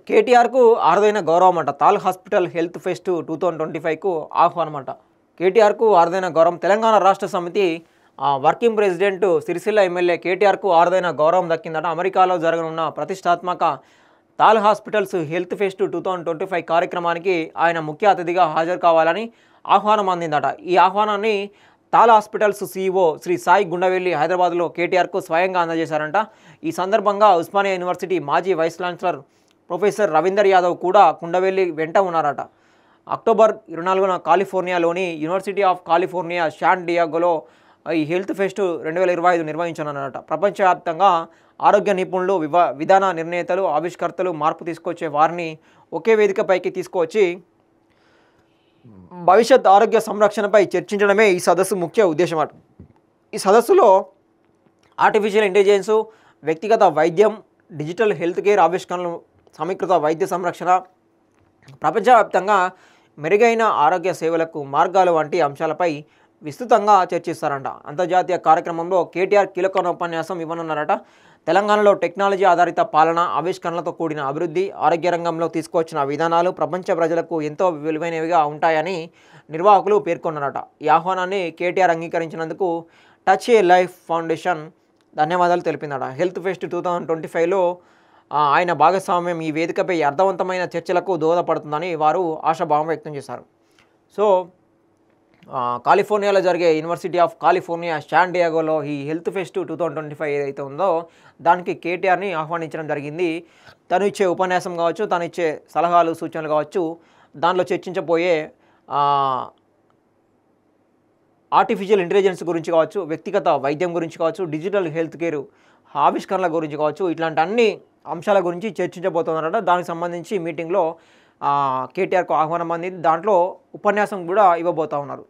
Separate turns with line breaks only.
కేటీఆర్కు అరుదైన గౌరవం అంట. తాల్ హాస్పిటల్ హెల్త్ ఫెస్ట్ 2025కు ఆహ్వానం అంట. కేటీఆర్కు అరుదైన గౌరవం. తెలంగాణ రాష్ట్ర సమితి వర్కింగ్ ప్రెసిడెంట్ సిరిసిల్ల ఎమ్మెల్యే కేటీఆర్కు అరుదైన గౌరవం దక్కిందట. అమెరికాలో జరగనున్న ప్రతిష్టాత్మక తాల్ హాస్పిటల్స్ హెల్త్ ఫెస్ట్ 2025 కార్యక్రమానికి ఆయన ముఖ్య అతిథిగా హాజరు కావాలని ఆహ్వానం అందిందట. ఈ ఆహ్వానాన్ని తాల్ హాస్పిటల్స్ సీఈఓ శ్రీ సాయి గుండవెల్లి హైదరాబాద్లో కేటీఆర్కు స్వయంగా అందజేశారంట. ఈ సందర్భంగా ఉస్మానియా యూనివర్సిటీ మాజీ vice chancellor professor Ravinder Yadav కూడా కుండవెల్లి వెంట ఉన్నారట. అక్టోబర్ 24న కాలిఫోర్నియాలోని యూనివర్సిటీ ఆఫ్ కాలిఫోర్నియా శాన్ డియాగోలో ఈ హెల్త్ ఫెస్ట్ 2025 నిర్వహించనున్నారట. ప్రపంచవ్యాప్తంగా ఆరోగ్య నిపుణులు, విధాన నిర్ణేతలు, ఆవిష్కర్తలు, మార్పు తీసుకొచ్చే వారిని ఒకే వేదికపైకి తీసుకువచ్చి భవిష్యత్ ఆరోగ్య సంరక్షణపై చర్చించడమే ఈ సదస్సు ముఖ్య ఉద్దేశం అట. ఈ సదస్సులో ఆర్టిఫిషియల్ ఇంటెలిజెన్సు, వ్యక్తిగత వైద్యం, డిజిటల్ హెల్త్ కేర్ ఆవిష్కరణలు, సమీకృత వైద్య సంరక్షణ, ప్రపంచవ్యాప్తంగా మెరుగైన ఆరోగ్య సేవలకు మార్గాలు వంటి అంశాలపై విస్తృతంగా చర్చిస్తారంట. అంతర్జాతీయ కార్యక్రమంలో కేటీఆర్ కీలక ఉపన్యాసం ఇవ్వనున్నారట. తెలంగాణలో టెక్నాలజీ ఆధారిత పాలన, ఆవిష్కరణలతో కూడిన అభివృద్ధి, ఆరోగ్య రంగంలో తీసుకొచ్చిన విధానాలు ప్రపంచ ప్రజలకు ఎంతో విలువైనవిగా ఉంటాయని నిర్వాహకులు పేర్కొన్నారట. ఈ ఆహ్వానాన్ని కేటీఆర్ అంగీకరించినందుకు టచ్ ఏ లైఫ్ ఫౌండేషన్ ధన్యవాదాలు తెలిపిందట. హెల్త్ ఫెస్ట్ 2025లో ఆయన భాగస్వామ్యం ఈ వేదికపై అర్థవంతమైన చర్చలకు దోహదపడుతుందని వారు ఆశాభావం వ్యక్తం చేశారు. సో కాలిఫోర్నియాలో జరిగే యూనివర్సిటీ ఆఫ్ కాలిఫోర్నియా శాన్ డియాగోలో ఈ హెల్త్ ఫెస్ట్ 2025 ఏదైతే ఉందో దానికి కేటీఆర్ని ఆహ్వానించడం జరిగింది. తను ఇచ్చే ఉపన్యాసం కావచ్చు, తను ఇచ్చే సలహాలు, సూచనలు కావచ్చు, దానిలో చర్చించబోయే ఆర్టిఫిషియల్ ఇంటెలిజెన్స్ గురించి కావచ్చు, వ్యక్తిగత వైద్యం గురించి కావచ్చు, డిజిటల్ హెల్త్ కేర్ ఆవిష్కరణల గురించి కావచ్చు, ఇట్లాంటి అన్ని అంశాల గురించి చర్చించబోతున్నారట. దానికి సంబంధించి మీటింగ్లో కేటీఆర్కు ఆహ్వానం అందింది. దాంట్లో ఉపన్యాసం కూడా ఇవ్వబోతూ ఉన్నారు.